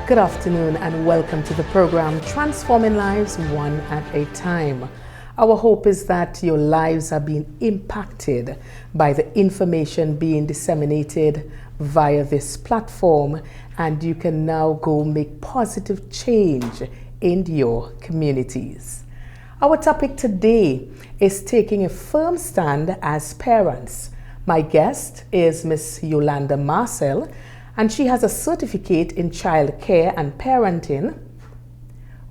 Good afternoon and welcome to the program Transforming Lives One at a Time. Our hope is that your lives are being impacted by the information being disseminated via this platform, and you can now go make positive change in your communities. Our topic today is taking a firm stand as parents. My guest is Miss Yolanda Marcel, and she has a certificate in child care and parenting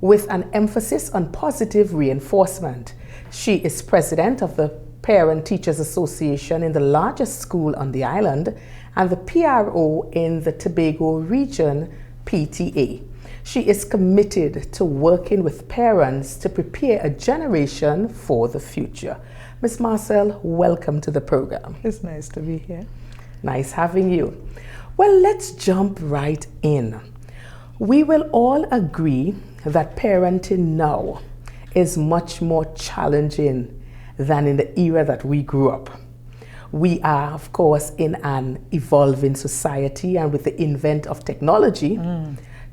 with an emphasis on positive reinforcement. She is president of the Parent Teachers Association in the largest school on the island and the PRO in the Tobago region, PTA. She is committed to working with parents to prepare a generation for the future. Ms. Marcel, welcome to the program. It's nice to be here. Nice having you. Well, let's jump right in. We will all agree that parenting now is much more challenging than in the era that we grew up. We are, of course, in an evolving society, and with the advent of technology,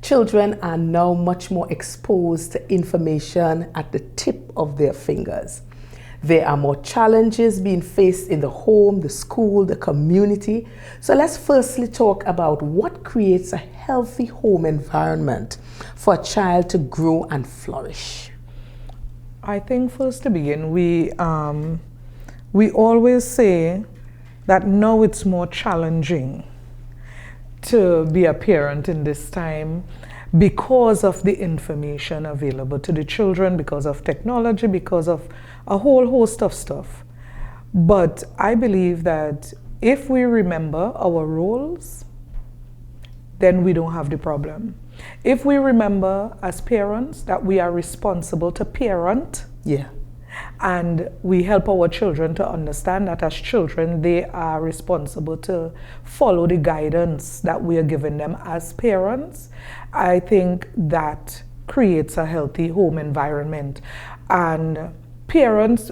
children are now much more exposed to information at the tip of their fingers. There are more challenges being faced in the home, the school, the community. So let's firstly talk about what creates a healthy home environment for a child to grow and flourish. I think first to begin, we always say that now it's more challenging to be a parent in this time because of the information available to the children, because of technology, because of a whole host of stuff. But I believe that if we remember our roles, then we don't have the problem. If we remember as parents that we are responsible to parent, and we help our children to understand that as children they are responsible to follow the guidance that we are giving them as parents, I think that creates a healthy home environment. And parents,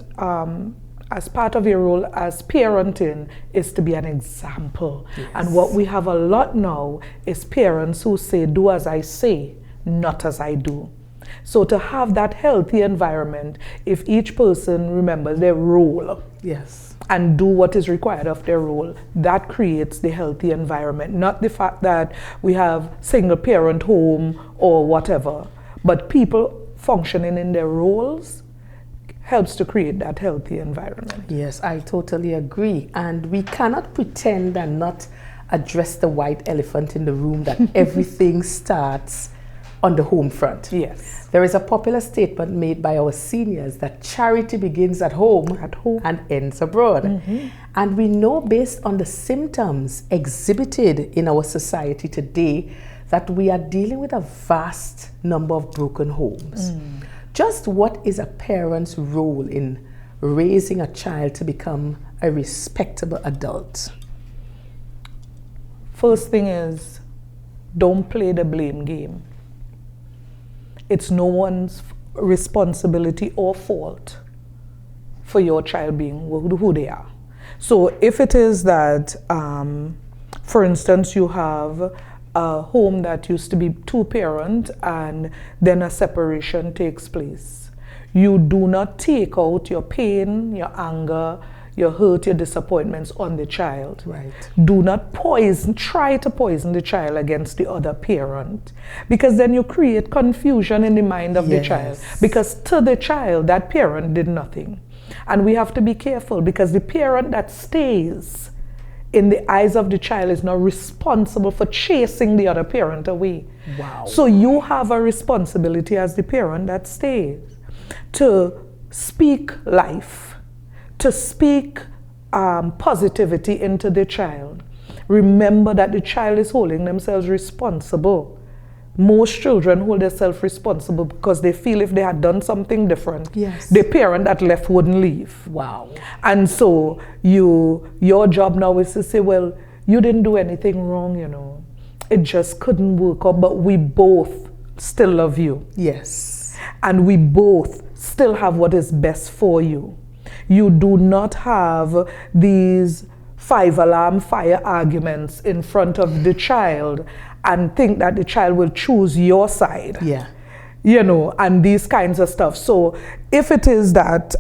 as part of your role as parenting, is to be an example. Yes. And what we have a lot now is parents who say, do as I say, not as I do. So to have that healthy environment, if each person remembers their role, and do what is required of their role, that creates the healthy environment. Not the fact that we have single parent home or whatever, but people functioning in their roles helps to create that healthy environment. Yes, I totally agree. And we cannot pretend and not address the white elephant in the room that everything starts on the home front. Yes. There is a popular statement made by our seniors that charity begins at home and ends abroad. And we know, based on the symptoms exhibited in our society today, that we are dealing with a vast number of broken homes. Just what is a parent's role in raising a child to become a respectable adult? First thing is, don't play the blame game. It's no one's responsibility or fault for your child being who they are. So if it is that, for instance, you have a home that used to be two-parent and then a separation takes place, you do not take out your pain, your anger, your hurt, your disappointments on the child. Right. Do not try to poison the child against the other parent, because then you create confusion in the mind of the child. Because to the child, that parent did nothing. And we have to be careful, because the parent that stays in the eyes of the child is not responsible for chasing the other parent away. Wow. So you have a responsibility as the parent that stays to speak life, to speak positivity into the child. Remember that the child is holding themselves responsible. Most children hold themselves responsible because they feel if they had done something different, the parent that left wouldn't leave. Wow. And so your job now is to say, well, you didn't do anything wrong, you know. It just couldn't work out, but we both still love you. Yes. And we both still have what is best for you. You do not have these 5-alarm fire arguments in front of the child and think that the child will choose your side. Yeah. You know, and these kinds of stuff. So if it is that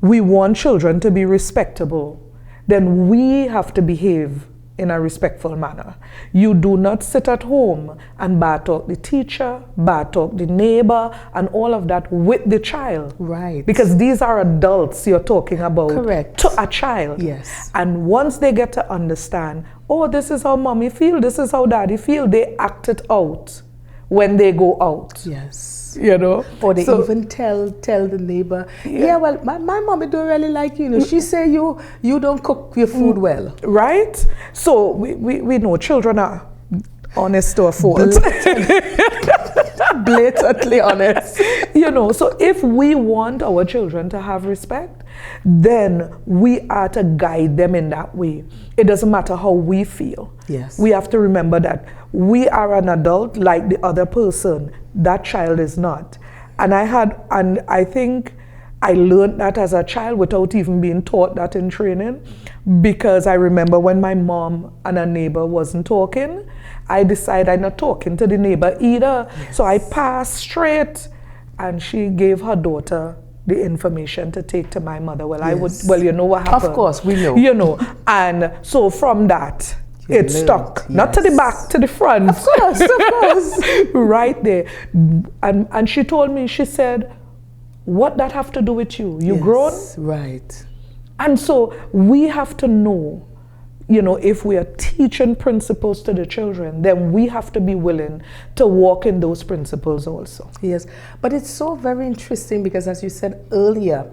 we want children to be respectable, then we have to behave in a respectful manner. You do not sit at home and bad talk the teacher, bad talk the neighbor, and all of that with the child. Right. Because these are adults you're talking about. Correct. To a child. Yes. And once they get to understand, oh, this is how mommy feel, this is how daddy feel, they act it out when they go out. Yes. You know, or they even tell the neighbor, yeah, well, my mommy don't really like you. You know, she say you don't cook your food well. Right? So we know children are honest to a fault. Blatantly honest. You know, so if we want our children to have respect, then we are to guide them in that way. It doesn't matter how we feel. Yes. We have to remember that we are an adult like the other person. That child is not. And I think I learned that as a child without even being taught that in training, because I remember when my mom and a neighbor wasn't talking, I decided I'm not talking to the neighbor either. Yes. So I passed straight, and she gave her daughter the information to take to my mother. Well, Yes. you know what happened. Of course, we know. You know, and so from that, You it learned, stuck. Not to the yes. back, to the front. Of course. Right there. And she told me, she said, what that have to do with you? You grown? Right. And so we have to know, you know, if we are teaching principles to the children, then we have to be willing to walk in those principles also. Yes, but it's so very interesting because, as you said earlier,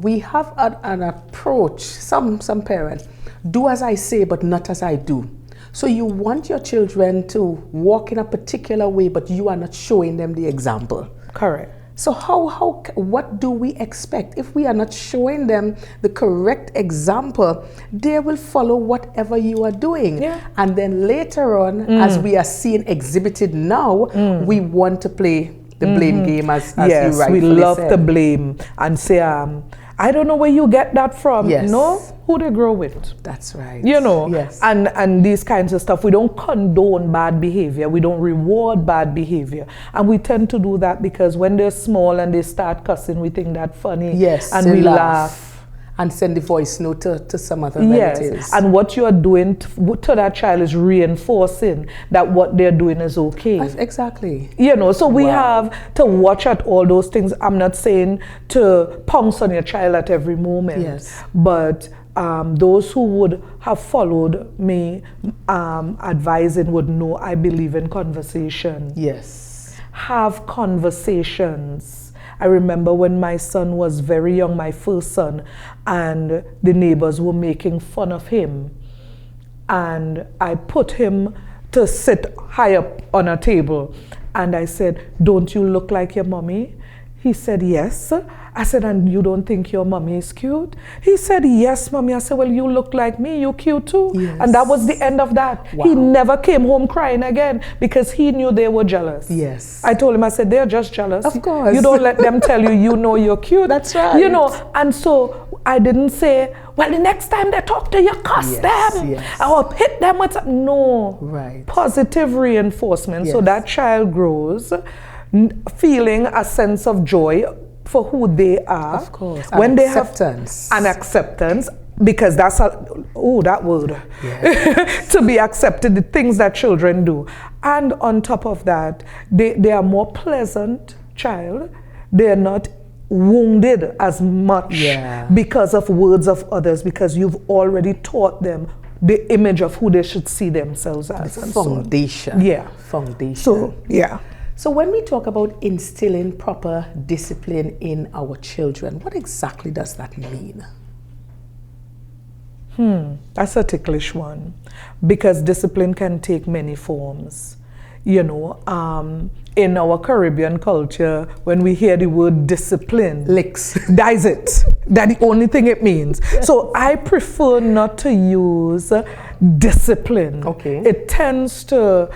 we have an approach, some parents, do as I say but not as I do. So you want your children to walk in a particular way, but you are not showing them the example. Correct. So what do we expect? If we are not showing them the correct example, they will follow whatever you are doing. Yeah. And then later on, as we are seeing exhibited now, we want to play the blame game as yes, you rightfully we love said. to blame and say, I don't know where you get that from. Yes. No, who they grow with. That's right. You know, yes. and these kinds of stuff. We don't condone bad behavior. We don't reward bad behavior. And we tend to do that because when they're small and they start cussing, we think that's funny. Yes, and they we laugh. And send the voice note to some other relatives. Yes, and what you are doing to that child is reinforcing that what they're doing is okay. Exactly. You know, so we Wow. have to watch at all those things. I'm not saying to pounce on your child at every moment. Yes. But those who would have followed me advising would know I believe in conversation. Yes. Have conversations. I remember when my son was very young, my first son, and the neighbors were making fun of him. And I put him to sit high up on a table. And I said, don't you look like your mommy? He said, yes. I said, and you don't think your mommy is cute? He said, yes, mommy. I said, well, you look like me. You cute too. Yes. And that was the end of that. Wow. He never came home crying again because he knew they were jealous. Yes. I told him, I said, they're just jealous. Of course. You don't let them tell you know you're cute. That's right. You know, and so I didn't say, well, the next time they talk to you, cuss Yes, them. yes. Or hit them with something. No. Right. Positive reinforcement. So Yes. that child grows feeling a sense of joy for who they are. Of course. When And they acceptance. have an acceptance, because that's that word. Yes. To be accepted, the things that children do. And on top of that, they are more pleasant child. They're not wounded as much Yeah. because of words of others, because you've already taught them the image of who they should see themselves as. And so on. Foundation. Yeah. Foundation. So, yeah. So when we talk about instilling proper discipline in our children, what exactly does that mean? That's a ticklish one, because discipline can take many forms. You know, in our Caribbean culture, when we hear the word discipline, Licks. that is it. That's the only thing it means. Yes. So I prefer not to use discipline. Okay. It tends to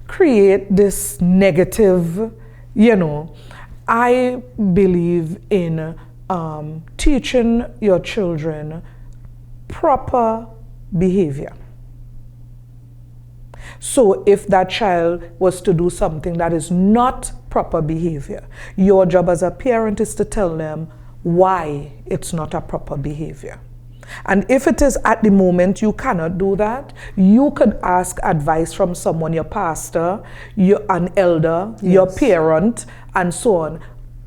create this negative, you know. I believe in teaching your children proper behavior. So if that child was to do something that is not proper behavior, your job as a parent is to tell them why it's not a proper behavior. And if it is at the moment you cannot do that, you could ask advice from someone, your pastor, an elder, your parent, and so on,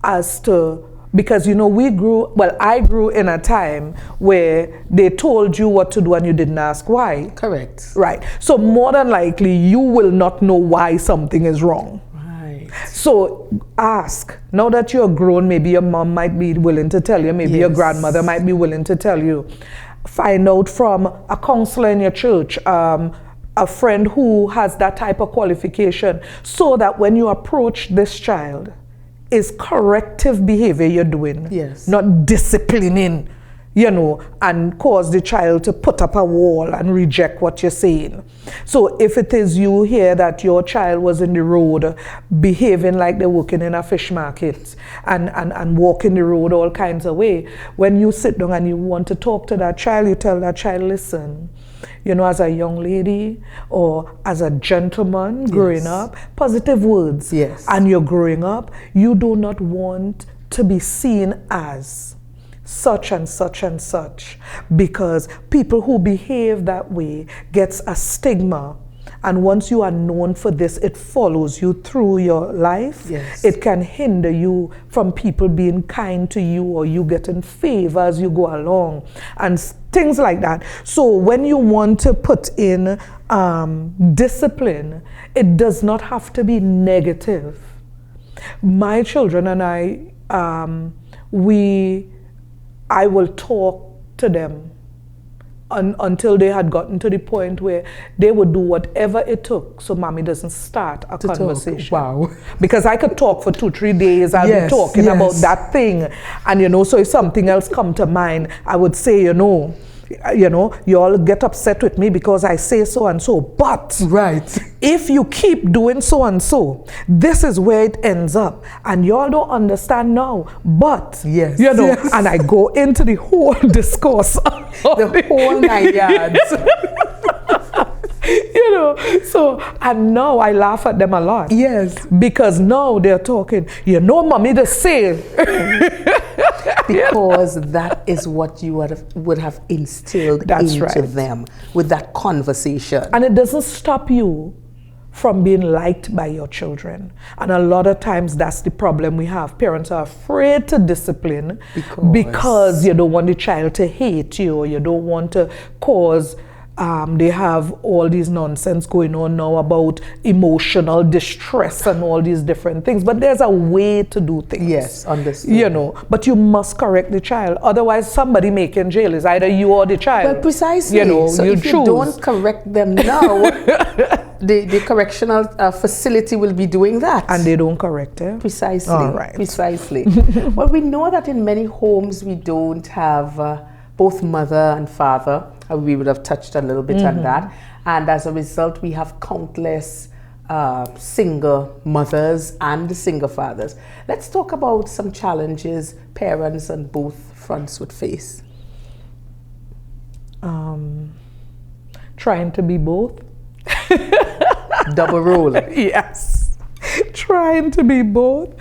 as to, because I grew in a time where they told you what to do and you didn't ask why. Correct. Right. So more than likely you will not know why something is wrong. Right. So ask. Now that you're grown, maybe your mom might be willing to tell you, maybe your grandmother might be willing to tell you. Find out from a counselor in your church, a friend who has that type of qualification, so that when you approach this child, is corrective behavior you're doing, not disciplining, and cause the child to put up a wall and reject what you're saying. So if it is you hear that your child was in the road behaving like they're working in a fish market and walking the road all kinds of way, when you sit down and you want to talk to that child, you tell that child, listen, as a young lady or as a gentleman growing up, positive words. Yes. And you're growing up, you do not want to be seen as such and such and such, because people who behave that way gets a stigma. And once you are known for this, it follows you through your life. Yes. It can hinder you from people being kind to you, or you getting favor as you go along, and things like that. So when you want to put in discipline, it does not have to be negative. My children and I will talk to them until they had gotten to the point where they would do whatever it took so mommy doesn't start a conversation. Wow. Because I could talk for 2-3 days. I'll be talking about that thing. And so if something else come to mind, I would say, you all get upset with me because I say so and so. But if you keep doing so and so, this is where it ends up. And y'all don't understand now. But, and I go into the whole discourse. The whole 9 yards. So, and now I laugh at them a lot. Yes. Because now they're talking, mommy, to say. Because that is what you would have instilled into them with that conversation. And it doesn't stop you from being liked by your children. And a lot of times that's the problem we have. Parents are afraid to discipline because you don't want the child to hate you, or you don't want to cause they have all these nonsense going on now about emotional distress and all these different things. But there's a way to do things. Yes, understood. But you must correct the child. Otherwise, somebody making jail is either you or the child. Well, precisely. So if you don't correct them now, the correctional facility will be doing that. And they don't correct it? Precisely. All right. Precisely. Well, we know that in many homes we don't have both mother and father. We would have touched a little bit on that. And as a result, we have countless single mothers and single fathers. Let's talk about some challenges parents on both fronts would face. Trying to be both. Double role. Yes. Trying to be both.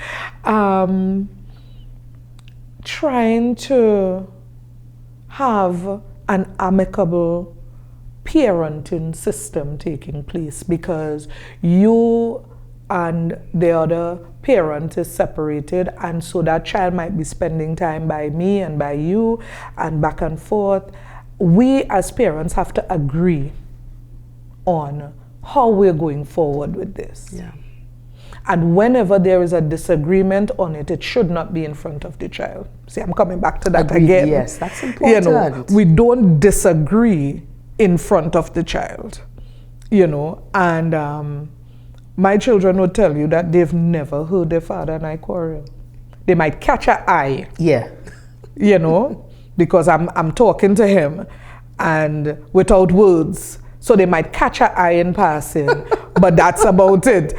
Trying to have an amicable parenting system taking place, because you and the other parent is separated, and so that child might be spending time by me and by you and back and forth. We as parents have to agree on how we're going forward with this. Yeah. And whenever there is a disagreement on it, it should not be in front of the child. See, I'm coming back to that again. Yes, that's important. We don't disagree in front of the child. And my children would tell you that they've never heard their father and I quarrel. They might catch an eye. Yeah. Because I'm talking to him and without words. So they might catch an eye in passing, but that's about it,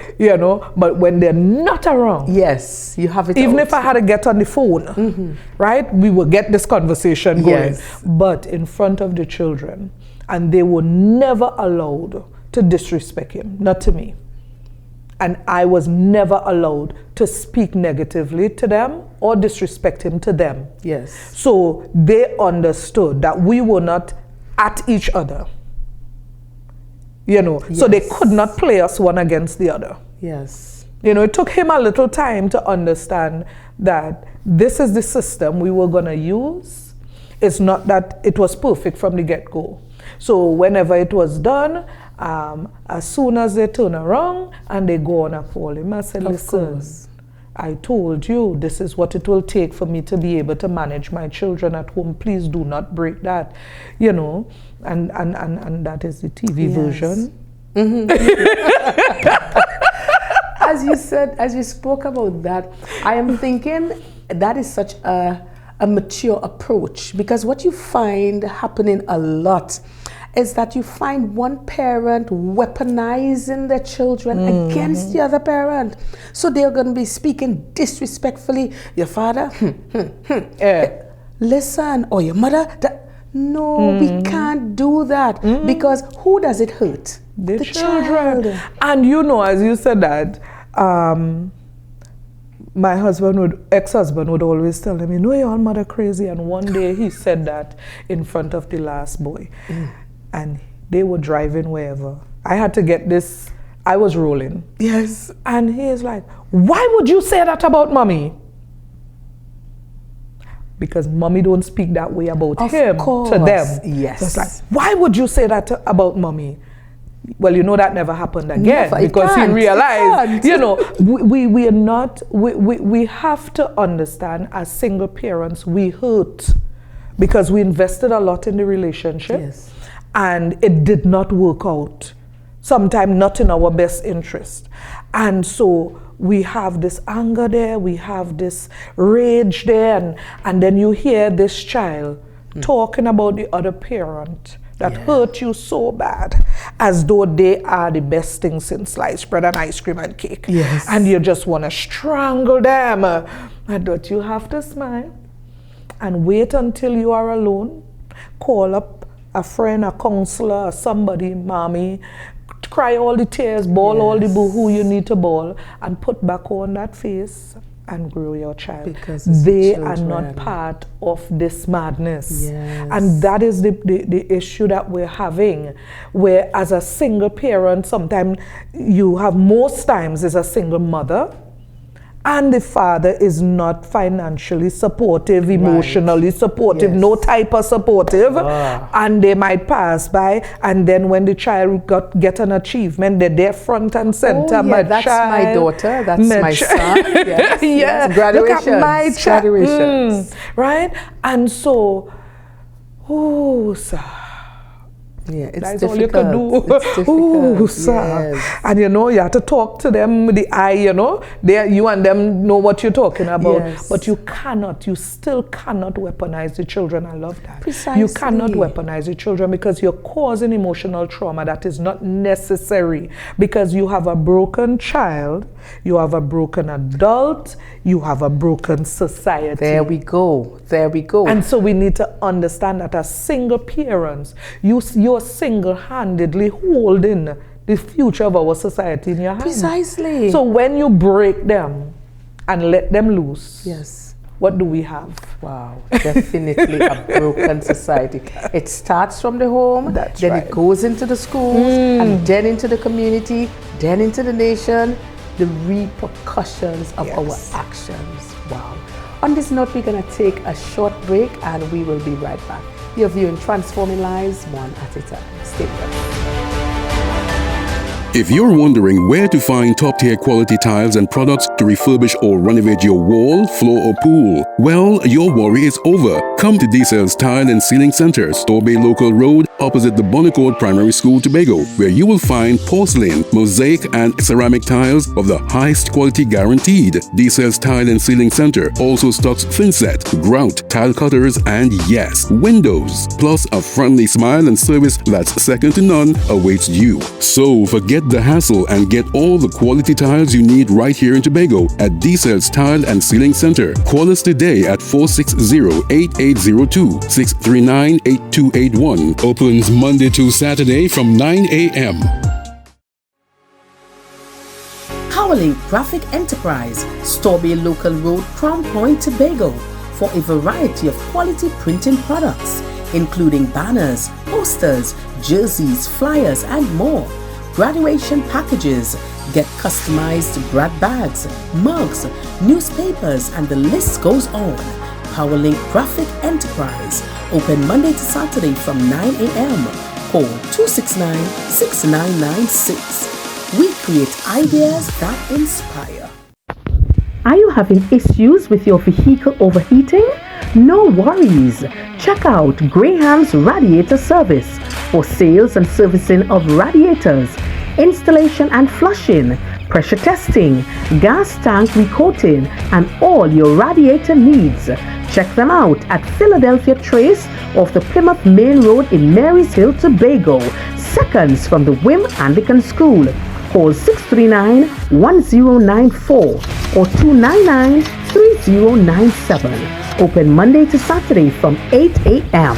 But when they're not around, yes, you have it. Even if I had to get on the phone, right, we will get this conversation going. Yes. But in front of the children, and they were never allowed to disrespect him, not to me. And I was never allowed to speak negatively to them or disrespect him to them. Yes. So they understood that we were not at each other. You know, so they could not play us one against the other. Yes. You know, it took him a little time to understand that this is the system we were going to use. It's not that it was perfect from the get-go. So whenever it was done, as soon as they turn around and they go on and call him, I said, listen, I told you this is what it will take for me to be able to manage my children at home. Please do not break that, you know, and that is the TV version. Mm-hmm. As you said, as you spoke about that, I am thinking that is such a mature approach, because what you find happening a lot is that you find one parent weaponizing their children against the other parent. So they're going to be speaking disrespectfully. Your father, listen, or your mother. No, we can't do that, because who does it hurt? The children. And you know, as you said that, my ex-husband would always tell them, you know, your mother crazy. And one day he said that in front of the last boy. And they were driving wherever. I had to get this, I was rolling. Yes. And he is like, why would you say that about mommy? Because mommy don't speak that way about him to them. Yes. So it's like, why would you say that about mommy? Well, you know that never happened again, because he realized, you know, we are not, we have to understand as single parents, we hurt because we invested a lot in the relationship. Yes. And it did not work out. Sometimes not in our best interest. And so we have this anger there, we have this rage there, and then you hear this child talking about the other parent that hurt you so bad, as though they are the best thing since sliced bread and ice cream and cake. Yes. And you just want to strangle them. And don't you have to smile and wait until you are alone, call up a friend, a counselor, somebody, mommy, cry all the tears, bawl all the boo-hoo you need to bawl, and put back on that face and grow your child. Because they are not part of this madness. Yes. And that is the issue that we're having, where as a single parent, sometimes you have, most times is a single mother, and the father is not financially supportive, emotionally supportive, no type of supportive, and they might pass by, and then when the child get an achievement, they're there front and center. That's my daughter, that's my son. Yes, yes. Graduations. Look at my Graduations. Right? And so, sir. Yeah, it's that's difficult. all you can do. Sir. Yes. And you know, you have to talk to them with the eye, you know. You and them know what you're talking about. Yes. But you still cannot weaponize the children. I love that. Precisely. You cannot weaponize the children, because you're causing emotional trauma that is not necessary. Because you have a broken child, you have a broken adult, you have a broken society. There we go. There we go. And so we need to understand that as single parents, you're single-handedly holding the future of our society in your hands. Precisely. So when you break them and let them loose, yes, what do we have? Wow, definitely a broken society. It starts from the home, then it goes into the schools, and then into the community, then into the nation, the repercussions of our actions. Wow. On this note, we're going to take a short break, and we will be right back. You're viewing Transforming Lives One at a Time. Stay with us. If you're wondering where to find top-tier quality tiles and products to refurbish or renovate your wall, floor, or pool, well, your worry is over. Come to D-Cells Tile and Ceiling Center, Store Bay Local Road, opposite the Bonnecourt Primary School, Tobago, where you will find porcelain, mosaic, and ceramic tiles of the highest quality guaranteed. D-Cells Tile and Ceiling Center also stocks thinset, grout, tile cutters, and yes, windows. Plus, a friendly smile and service that's second to none awaits you. So forget the hassle and get all the quality tiles you need right here in Tobago at D-Cells Tile and Ceiling Center. Call us today at 460-8802, 639-8281. Opens Monday to Saturday from 9 a.m. Powerlink Graphic Enterprise, Storbay Local Road, Crown Point, Tobago, for a variety of quality printing products, including banners, posters, jerseys, flyers, and more. Graduation packages, get customized grad bags, mugs, newspapers, and the list goes on. Powerlink Graphic Enterprise, open Monday to Saturday from 9 a.m. Call 269-6996. We create ideas that inspire. Are you having issues with your vehicle overheating? No worries. Check out Graham's Radiator Service for sales and servicing of radiators, installation and flushing, pressure testing, gas tank recoating, and all your radiator needs. Check them out at Philadelphia Trace off the Plymouth Main Road in Marys Hill, Tobago, seconds from the Wim Anglican School. Call 639-1094 or 299-3097. Open Monday to Saturday from 8 a.m.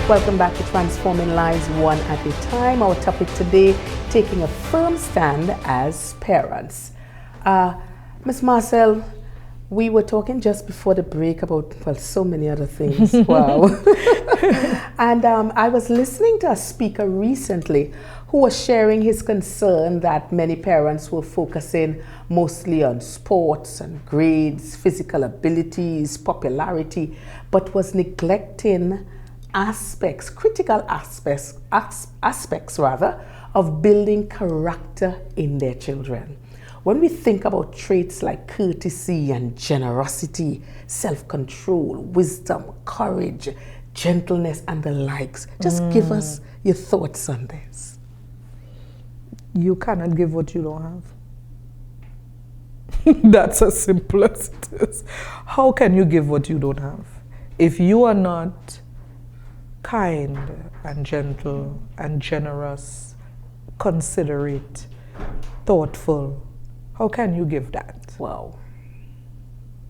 Welcome back to Transforming Lives One at a Time. Our topic today, taking a firm stand as parents. Ms. Marcel, we were talking just before the break about, well, so many other things. Wow. And I was listening to a speaker recently who was sharing his concern that many parents were focusing mostly on sports and grades, physical abilities, popularity, but was neglecting aspects, critical aspects of building character in their children. When we think about traits like courtesy and generosity, self-control, wisdom, courage, gentleness, and the likes, just give us your thoughts on this. You cannot give what you don't have. That's as simple as it is. How can you give what you don't have? If you are not kind and gentle and generous, considerate, thoughtful, how can you give that? Wow.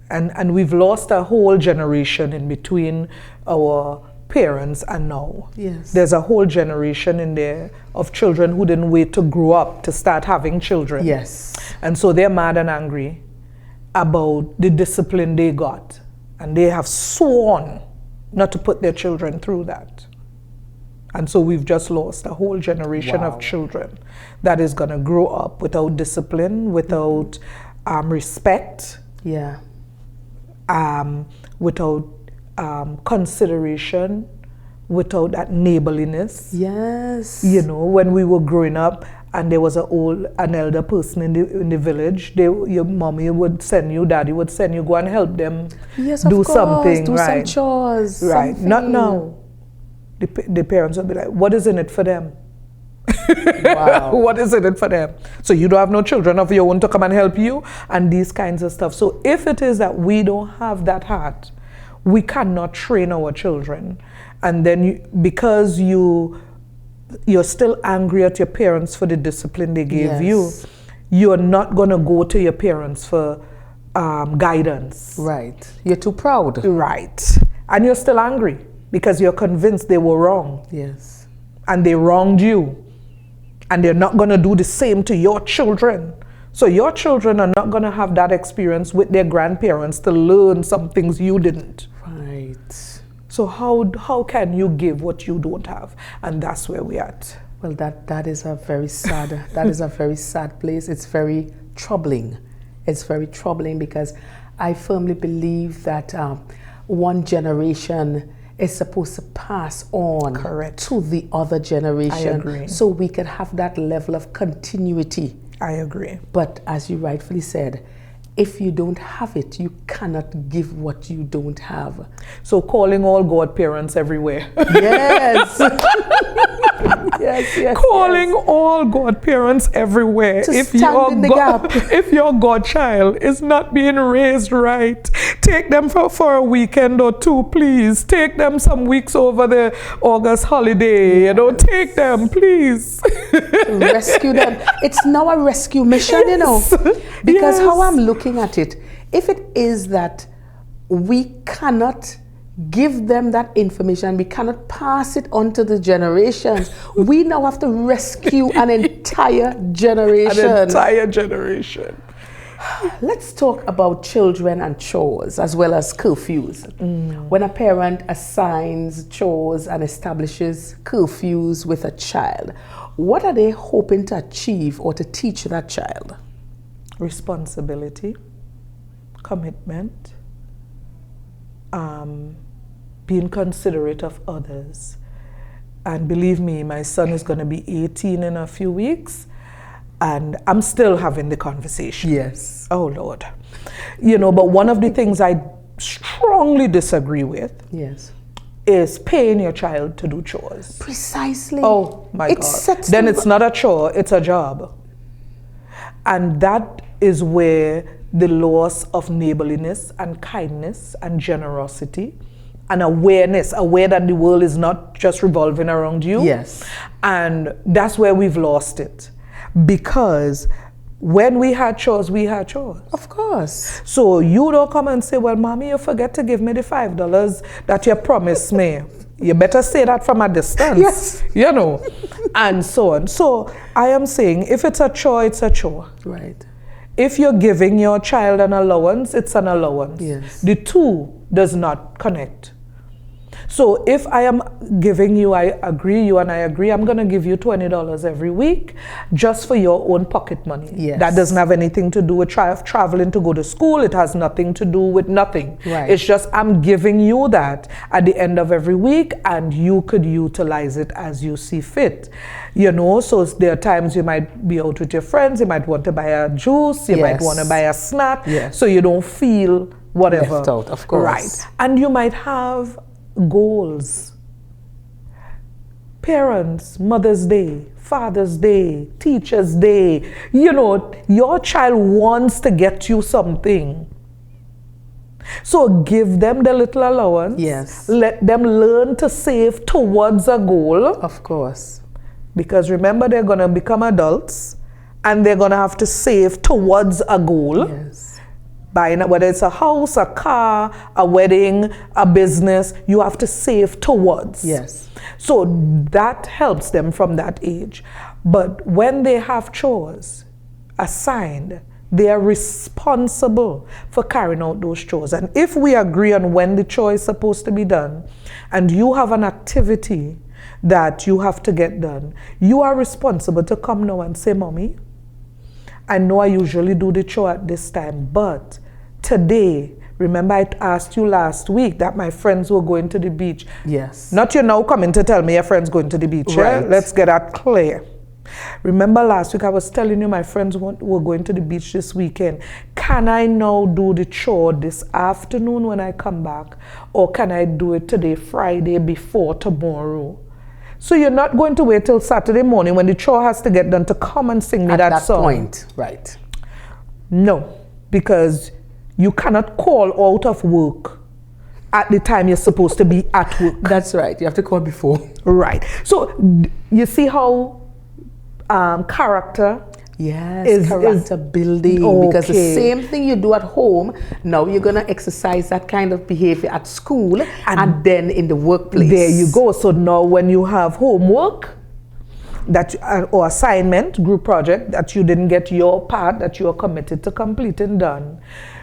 And we've lost a whole generation in between our parents and now. Yes. There's a whole generation in there of children who didn't wait to grow up to start having children. Yes. And so they're mad and angry about the discipline they got. And they have sworn not to put their children through that. And so we've just lost a whole generation of children that is going to grow up without discipline, without respect, Yeah. without consideration, without that neighborliness. Yes. You know, when we were growing up and there was an elder person in the village, your mommy would send you, daddy would send you, go and help them Yes, do of course. something. Do right. some chores. Right. Something. Not now. The parents would be like, what is in it for them? Wow. What is in it for them? So you don't have no children of your own to come and help you and these kinds of stuff. So if it is that we don't have that heart, we cannot train our children. And then because you're still angry at your parents for the discipline they gave you, you're not going to go to your parents for guidance. Right. You're too proud. Right. And you're still angry because you're convinced they were wrong. Yes. And they wronged you. And they're not going to do the same to your children. So your children are not going to have that experience with their grandparents to learn some things you didn't. Right. So how can you give what you don't have? And that's where we're at. Well, that is a very sad, that is a very sad place. It's very troubling. It's very troubling because I firmly believe that one generation is supposed to pass on to the other generation. I agree. So we can have that level of continuity. I agree. But as you rightfully said, if you don't have it, you cannot give what you don't have. So calling all godparents everywhere. Yes. yes. Calling all godparents everywhere. To stand in the gap. If your godchild is not being raised right, take them for a weekend or two, please. Take them some weeks over the August holiday. You know, take them, please. Rescue them. It's now a rescue mission, you know. Because how I'm looking at it, if it is that we cannot give them that information. We cannot pass it on to the generations. We now have to rescue an entire generation. An entire generation. Let's talk about children and chores as well as curfews. When a parent assigns chores and establishes curfews with a child, what are they hoping to achieve or to teach that child? Responsibility, commitment, being considerate of others. And believe me, my son is going to be 18 in a few weeks, and I'm still having the conversation. Yes. Oh, Lord. You know, but one of the things I strongly disagree with is paying your child to do chores. Precisely. Oh, my God. Then it's not a chore, it's a job. And that is where the loss of neighborliness and kindness and generosity and awareness, aware that the world is not just revolving around you. Yes. And that's where we've lost it. Because when we had chores, we had chores. Of course. So you don't come and say, well, mommy, you forget to give me the $5 that you promised me. You better say that from a distance. Yes. You know, and so on. So I am saying, if it's a chore, it's a chore. Right. If you're giving your child an allowance, it's an allowance. Yes. The two does not connect. So if I am giving you, I agree, I'm going to give you $20 every week just for your own pocket money. Yes. That doesn't have anything to do with traveling to go to school. It has nothing to do with nothing. Right. It's just I'm giving you that at the end of every week, and you could utilize it as you see fit. You know, so there are times you might be out with your friends, you might want to buy a juice, you might want to buy a snack, so you don't feel whatever. Left out, of course. Right. And you might have goals. Parents, Mother's Day, Father's Day, Teacher's Day. You know, your child wants to get you something. So give them the little allowance. Yes. Let them learn to save towards a goal. Of course. Because remember, they're going to become adults and they're going to have to save towards a goal. Yes. Buying, whether it's a house, a car, a wedding, a business, you have to save towards. Yes. So that helps them from that age. But when they have chores assigned, they are responsible for carrying out those chores. And if we agree on when the chore is supposed to be done, and you have an activity that you have to get done, you are responsible to come now and say, Mommy, I know I usually do the chore at this time, but today, remember I asked you last week that my friends were going to the beach. Yes. Not you now coming to tell me your friends going to the beach. Right. Yeah? Let's get that clear. Remember last week I was telling you my friends were going to the beach this weekend. Can I now do the chore this afternoon when I come back? Or can I do it today, Friday, before tomorrow? So you're not going to wait till Saturday morning when the chore has to get done to come and sing me that song. At that point, right. No, because you cannot call out of work at the time you're supposed to be at work. That's right. You have to call before. Right. So you see how character is character building. Okay. Because the same thing you do at home, now you're going to exercise that kind of behavior at school and then in the workplace. There you go. So now when you have homework that or assignment, group project that you didn't get your part that you are committed to completing done,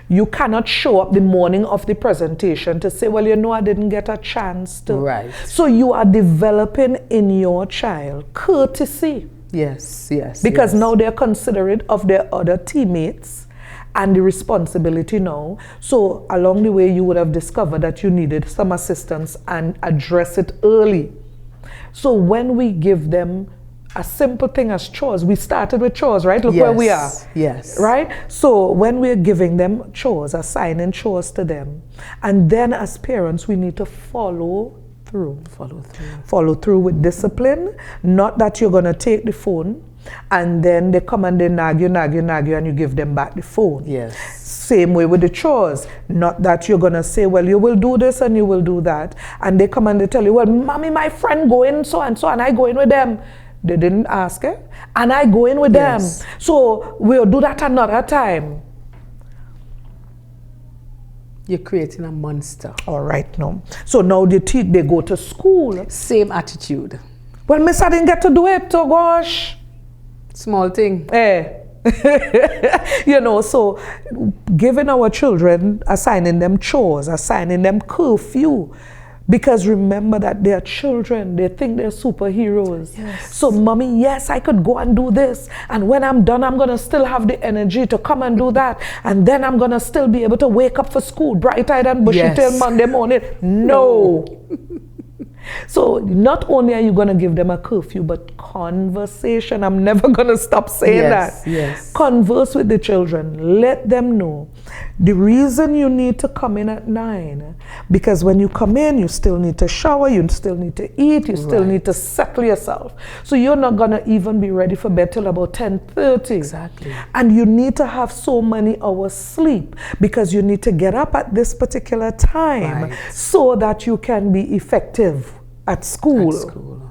you cannot show up the morning of the presentation to say, well, you know, I didn't get a chance to. Right. So you are developing in your child courtesy. Yes, yes. Because yes. now they're considerate of their other teammates and the responsibility now. So along the way, you would have discovered that you needed some assistance and address it early. So when we give them a simple thing as chores, we started with chores, right? Look where we are. Yes. Right? So when we're giving them chores, assigning chores to them, and then as parents, we need to follow through. Follow through with discipline. Not that you're going to take the phone and then they come and they nag you, and you give them back the phone. Yes. Same way with the chores. Not that you're going to say, well, you will do this and you will do that. And they come and they tell you, well, Mommy, my friend going so and I go in with them. They didn't ask it. And I go in with them. So we'll do that another time. you're creating a monster. All right, no. So now they go to school. Same attitude. Well, miss, I didn't get to do it, oh gosh. Small thing. You know, so giving our children, assigning them chores, assigning them curfew, because remember that they're children, they think they're superheroes. Yes. So mommy, yes, I could go and do this, and when I'm done, I'm gonna still have the energy to come and do that, and then I'm gonna still be able to wake up for school bright-eyed and bushy Yes. till Monday morning. No. So not only are you going to give them a curfew, but conversation. I'm never going to stop saying Yes, that. yes. Converse with the children. Let them know the reason you need to come in at 9. Because when you come in, you still need to shower, you still need to eat, you still need to settle yourself. So you're not going to even be ready for bed till about 10:30. Exactly. And you need to have so many hours sleep because you need to get up at this particular time Right. so that you can be effective at school. At school.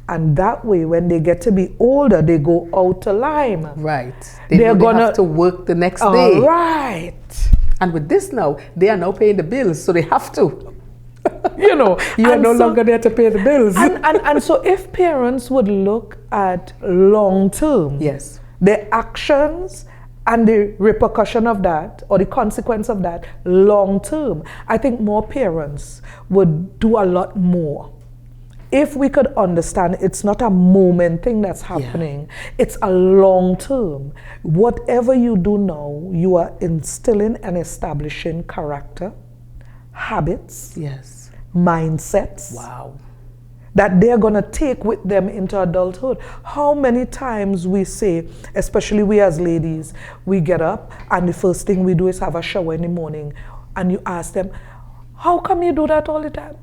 And that way, when they get to be older, they go out to Lyme. Right. They're know gonna have to work the next All day. right. And with this now, they are now paying the bills, so they have to. You know, You are and no so- longer there to pay the bills. and so if parents would look at long term, Yes. their actions and the repercussion of that or the consequence of that long term, I think more parents would do a lot more. If we could understand it's not a moment thing that's happening, it's a long term. Whatever you do now, you are instilling and establishing character, habits, Yes. mindsets Wow. that they're going to take with them into adulthood. How many times we say, especially we as ladies, we get up and the first thing we do is have a shower in the morning, and you ask them, how come you do that all the time?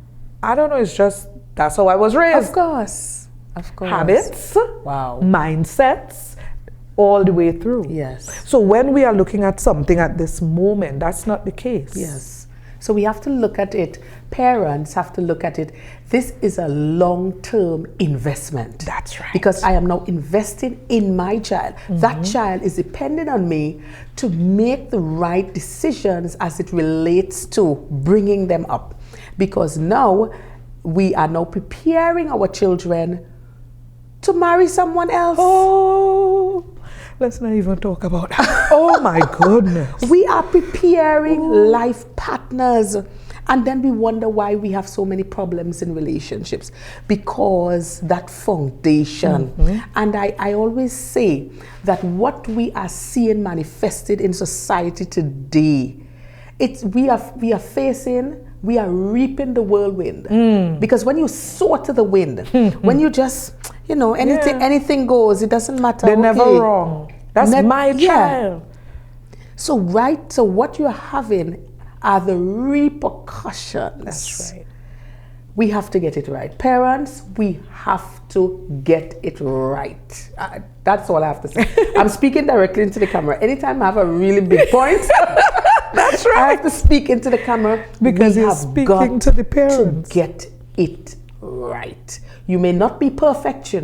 I don't know, it's just, that's how I was raised. Of course. Of course. Habits, Wow. mindsets, all the way through. Yes. So when we are looking at something at this moment, that's not the case. Yes. So we have to look at it, parents have to look at it. This is a long-term investment. That's right. Because I am now investing in my child. That child is dependent on me to make the right decisions as it relates to bringing them up. Because now we are now preparing our children to marry someone else. Oh, let's not even talk about that. Oh my goodness. We are preparing life partners, and then we wonder why we have so many problems in relationships, because that foundation. And I always say that what we are seeing manifested in society today, we are reaping the whirlwind. Because when you soar to the wind, when you just, anything goes, it doesn't matter. They're never wrong. That's my child. So what you're having are the repercussions. That's right. We have to get it right. Parents, we have to get it right. That's all I have to say. I'm speaking directly into the camera. Anytime I have a really big point, That's right. I have to speak into the camera Because we you're have speaking got to the parents. to get it right. You may not be perfect,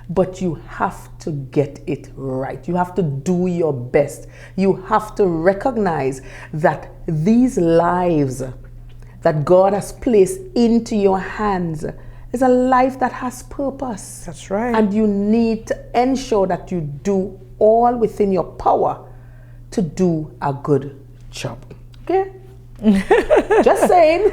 but you have to get it right. You have to do your best. You have to recognize that these lives that God has placed into your hands is a life that has purpose. That's right. And you need to ensure that you do all within your power to do a good job. Okay? Just saying.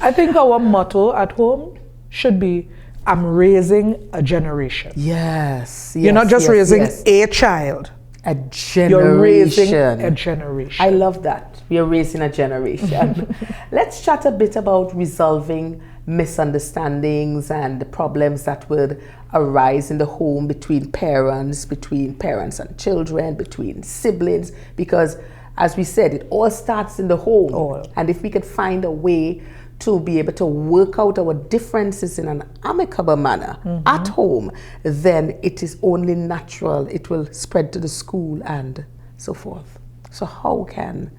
I think our motto at home should be, I'm raising a generation. Yes. You're not just raising a child. a generation. You're raising a generation. I love that. We are raising a generation. Let's chat a bit about resolving misunderstandings and the problems that would arise in the home between parents and children, between siblings, because as we said, it all starts in the home. All. And if we could find a way to be able to work out our differences in an amicable manner at home, then it is only natural. It will spread to the school and so forth. So how can...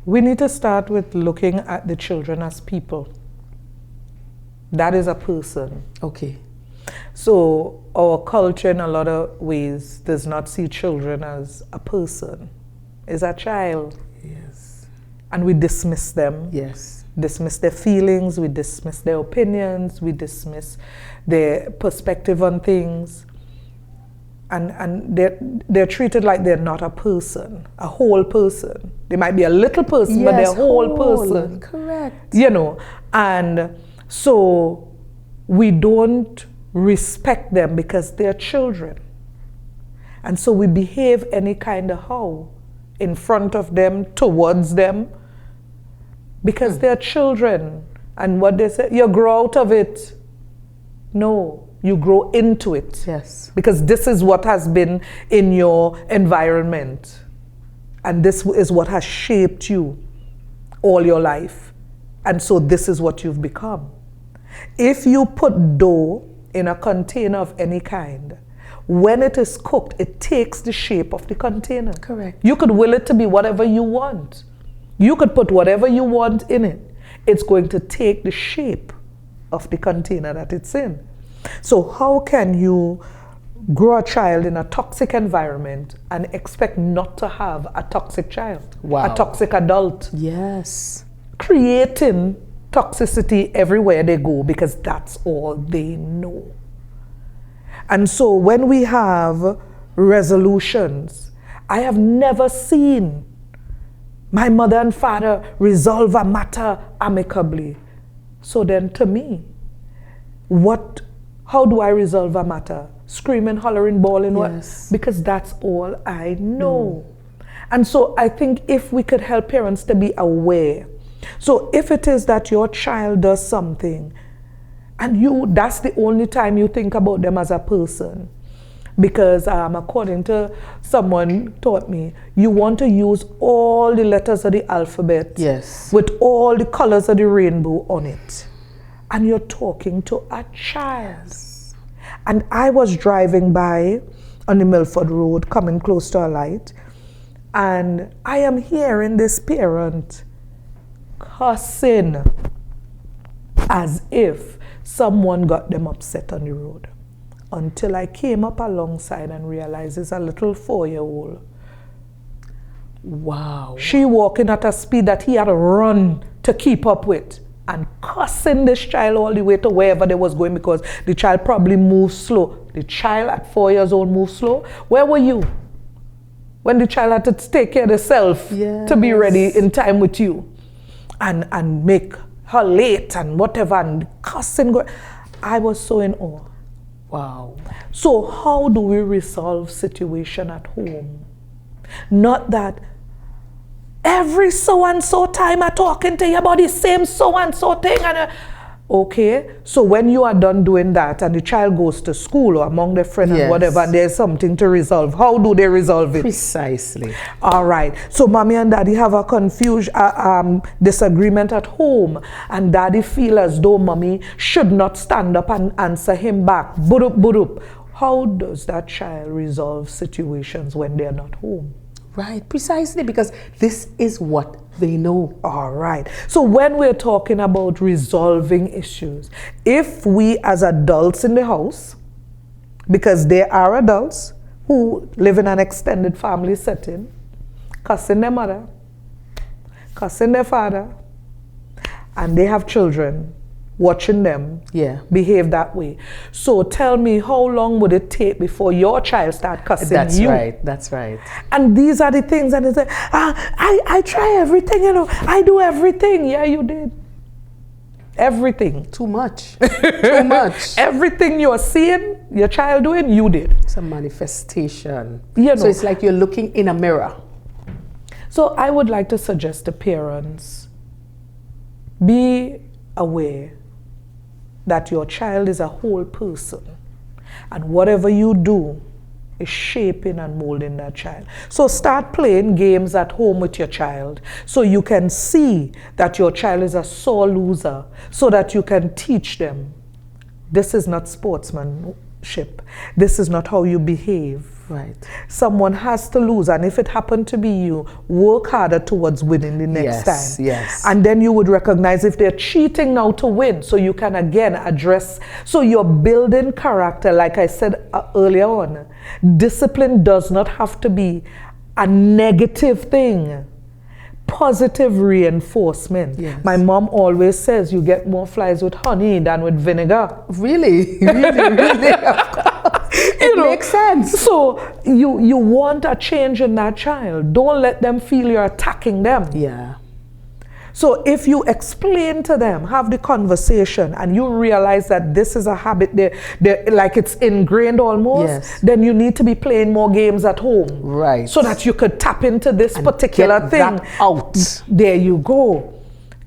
We need to start with looking at the children as people. That is a person. Okay. So our culture in a lot of ways does not see children as a person. It's a child. Yes. and we dismiss them. Yes. Dismiss their feelings, we dismiss their opinions, we dismiss their perspective on things. And they're treated like they're not a person, a whole person. They might be a little person, but they're a whole person. Correct. You know, and so we don't respect them because they're children. And so we behave any kind of how in front of them, towards them, because they're children. And what they say, you grow out of it. No. You grow into it. Yes. Because this is what has been in your environment. And this is what has shaped you all your life. And so this is what you've become. If you put dough in a container of any kind, when it is cooked, it takes the shape of the container. Correct. You could will it to be whatever you want. You could put whatever you want in it. It's going to take the shape of the container that it's in. So how can you grow a child in a toxic environment and expect not to have a toxic child? Wow. A toxic adult? Yes. Creating toxicity everywhere they go because that's all they know. And so when we have resolutions, I have never seen my mother and father resolve a matter amicably. So then to me, how do I resolve a matter? Screaming, hollering, bawling, Yes. what? Because that's all I know. And so I think if we could help parents to be aware. So if it is that your child does something and that's the only time you think about them as a person, because according to someone taught me, you want to use all the letters of the alphabet Yes. with all the colors of the rainbow on it. And you're talking to a child. And I was driving by on the Milford Road, coming close to a light, and I am hearing this parent cussing as if someone got them upset on the road. Until I came up alongside and realized it's a little 4-year-old. Wow. She walking at a speed that he had to run to keep up with, and cussing this child all the way to wherever they was going because the child probably moved slow. The child at 4 years old moved slow. Where were you when the child had to take care of herself to be ready in time with you and make her late and whatever, and cussing? I was so in awe. Wow. So how do we resolve situation at home? Not that every so-and-so time I'm talking to you about the same so-and-so thing. Okay, so when you are done doing that and the child goes to school or among their friends and whatever, and there's something to resolve, how do they resolve it? Precisely. All right, so mommy and daddy have a confusion, disagreement at home, and daddy feel as though mommy should not stand up and answer him back. Burup, burup. How does that child resolve situations when they're not home? Right, precisely, because this is what they know. All right. So when we're talking about resolving issues, if we as adults in the house, because there are adults who live in an extended family setting, cussing their mother, cussing their father, and they have children, watching them behave that way. So tell me, how long would it take before your child start cussing you? That's right. And these are the things, and they say, I try everything, you know, I do everything. Yeah, you did. Everything. Too much. Too much. Everything you're seeing your child doing, you did. It's a manifestation. You know. So it's like you're looking in a mirror. So I would like to suggest to parents, be aware that your child is a whole person, and whatever you do is shaping and molding that child. So start playing games at home with your child so you can see that your child is a sore loser, so that you can teach them, this is not sportsmanship, this is not how you behave. Right. Someone has to lose, and if it happened to be you, work harder towards winning the next time. Yes. And then you would recognize if they're cheating now to win, so you can again address. So you're building character, like I said earlier on. Discipline does not have to be a negative thing. positive reinforcement. Yes. My mom always says you get more flies with honey than with vinegar. Really? Really? Of course. It makes sense. So you want a change in that child. Don't let them feel you're attacking them. Yeah. So if you explain to them, have the conversation, and you realize that this is a habit, like it's ingrained almost, Yes. then you need to be playing more games at home. Right. So that you could tap into this And particular get thing. that out. There you go.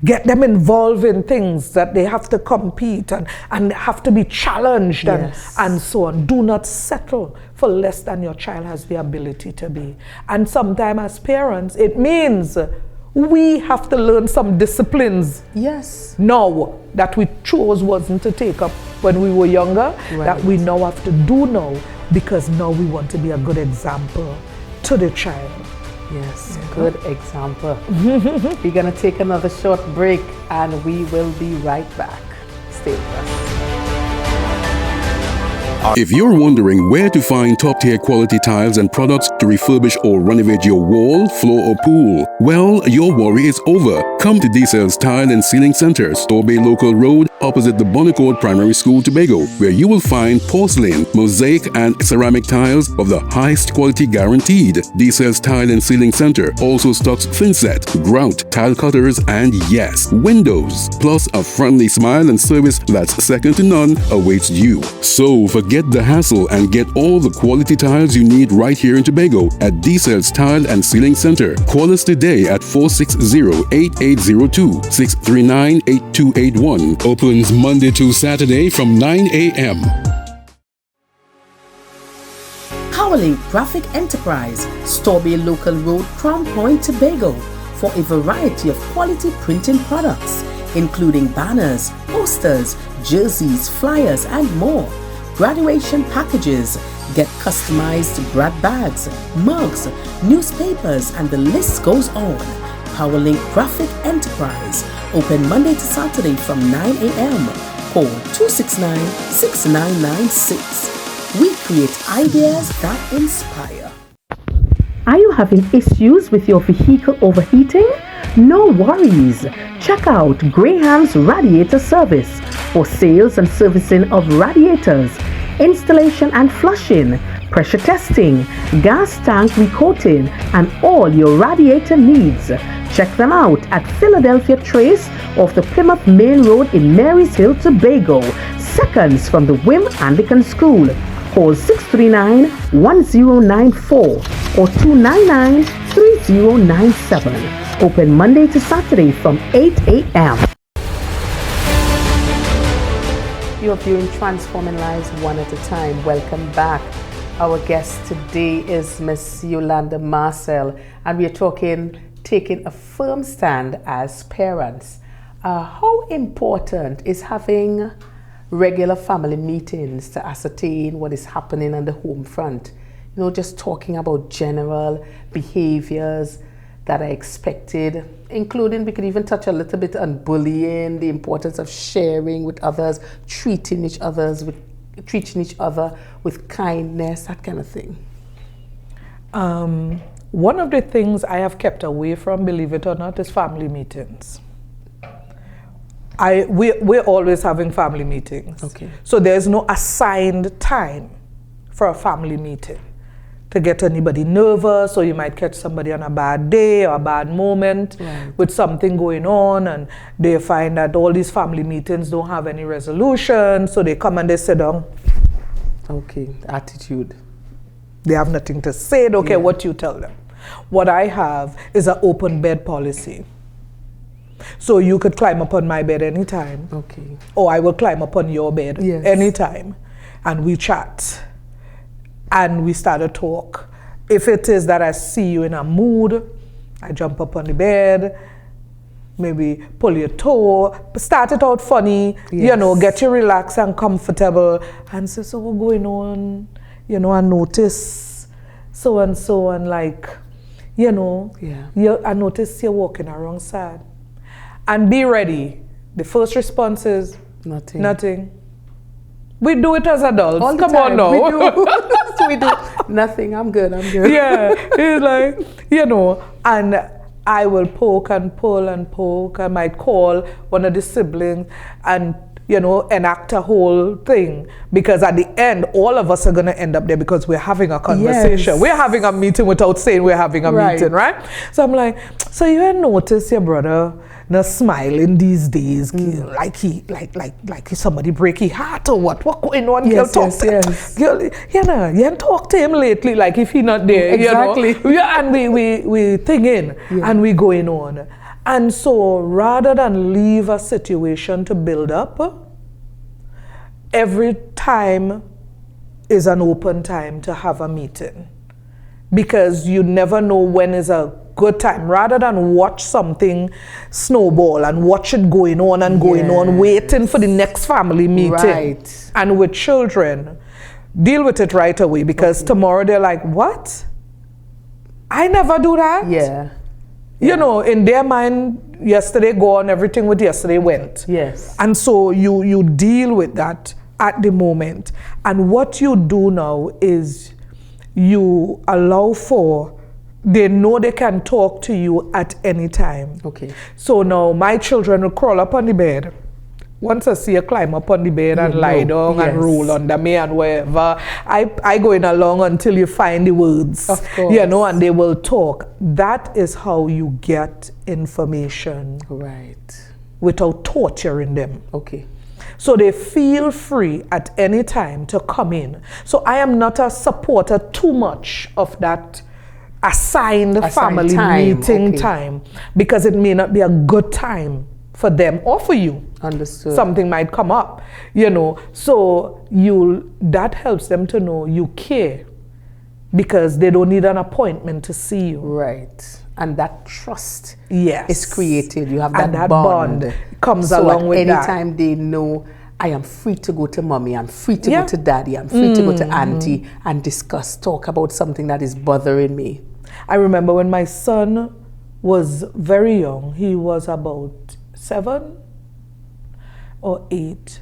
Get them involved in things that they have to compete and have to be challenged Yes. and so on. Do not settle for less than your child has the ability to be. And sometimes as parents, it means we have to learn some disciplines Yes. now that we chose wasn't to take up when we were younger, that we now have to do now, because now we want to be a good example to the child. Yes, good example. We're going to take another short break and we will be right back. Stay with us. If you're wondering where to find top-tier quality tiles and products to refurbish or renovate your wall, floor or pool, well, your worry is over. Come to D-Cells Tile and Ceiling Center, Store Bay Local Road, opposite the Bonnecourt Primary School, Tobago, where you will find porcelain, mosaic and ceramic tiles of the highest quality guaranteed. D-Cells Tile and Ceiling Center also stocks thinset, grout, tile cutters and yes, windows. Plus a friendly smile and service that's second to none awaits you. So forget the hassle and get all the quality tiles you need right here in Tobago at D-Cells Tile and Ceiling Center. Call us today at 460-8802, 639-8281. Opens Monday to Saturday from 9 a.m. Powerlink Graphic Enterprise, Store Bay Local Road, Crown Point, Tobago, for a variety of quality printing products, including banners, posters, jerseys, flyers, and more. Graduation packages, get customized grad bags, mugs, newspapers, and the list goes on. Powerlink Graphic Enterprise, open Monday to Saturday from 9 a.m. Call 269-6996. We create ideas that inspire. Are you having issues with your vehicle overheating? No worries. Check out Graham's Radiator Service for sales and servicing of radiators, installation and flushing, pressure testing, gas tank recoating, and all your radiator needs. Check them out at Philadelphia Trace off the Plymouth Main Road in Marys Hill, Tobago, seconds from the Wim Anglican School. Call 639-1094 or 299-3097. Open Monday to Saturday from 8 a.m. You're viewing Transforming Lives One at a Time. Welcome back. Our guest today is Miss Yolanda Marcel, and we are taking a firm stand as parents. How important is having regular family meetings to ascertain what is happening on the home front? You know, just talking about general behaviors that are expected, including, we could even touch a little bit on bullying, the importance of sharing with others, treating each other with kindness, that kind of thing. One of the things I have kept away from, believe it or not, is family meetings. We're always having family meetings. Okay. So there's no assigned time for a family meeting to get anybody nervous, or you might catch somebody on a bad day or a bad moment with something going on, and they find that all these family meetings don't have any resolution, so they come and they sit down. Okay, attitude. They have nothing to say, they don't care what you tell them. What I have is an open bed policy. So you could climb up on my bed anytime. Okay. Or I will climb up on your bed anytime. And we chat. And we start to talk. If it is that I see you in a mood, I jump up on the bed, maybe pull your toe, start it out funny, you know, get you relaxed and comfortable, and say, so what's going on? You know, I notice so and so, and like, you know, I notice you're walking the wrong side. And be ready. The first response is nothing. We do it as adults. All the Come time. on now. We do. We do. Nothing. I'm good. Yeah. It's like, you know, and I will poke and pull and poke. I might call one of the siblings and, enact a whole thing, because at the end, all of us are going to end up there because we're having a conversation. Yes. We're having a meeting without saying we're having a meeting, right? So I'm like, so you had noticed your brother not smiling these days, like somebody break his heart or what going on? Yes, Girl, yes. Girl, you haven't talked to him lately, like if he not there. Exactly. Yeah, and we thinking and we going on. And so rather than leave a situation to build up, every time is an open time to have a meeting, because you never know when is a good time. Rather than watch something snowball and watch it going on and going on, waiting for the next family meeting. Right. And with children, deal with it right away, because tomorrow they're like, what? I never do that. Yeah. In their mind, yesterday gone, everything with yesterday went. Yes. And so you deal with that at the moment. And what you do now is you allow for, they know they can talk to you at any time. Okay. So now my children will crawl up on the bed. Once I see you climb up on the bed and lie down and roll under me and wherever, I go in along until you find the words. Of course. And they will talk. That is how you get information. Right. Without torturing them. Okay. So they feel free at any time to come in. So I am not a supporter too much of that assigned family meeting time, because it may not be a good time for them or for you. Understood. Something might come up, so that helps them to know you care, because they don't need an appointment to see you. Right. And that trust Yes. is created. You have that, And that bond. bond comes So along with that. anytime they know, I am free to go to mommy, I'm free to go to daddy, I'm free to go to auntie and talk about something that is bothering me. I remember when my son was very young, he was about 7 or 8,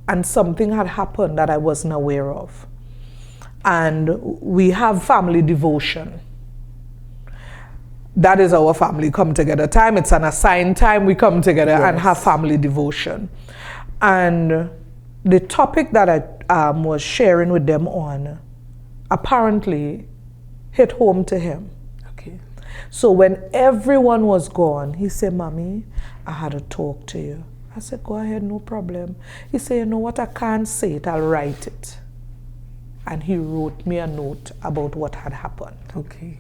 and something had happened that I wasn't aware of. And we have family devotion. That is our family come together time. It's an assigned time we come together and have family devotion. And the topic that I was sharing with them on apparently hit home to him. Okay. So when everyone was gone, he said, Mommy, I had to talk to you. I said, go ahead, no problem. He said, you know what, I can't say it, I'll write it. And he wrote me a note about what had happened. Okay.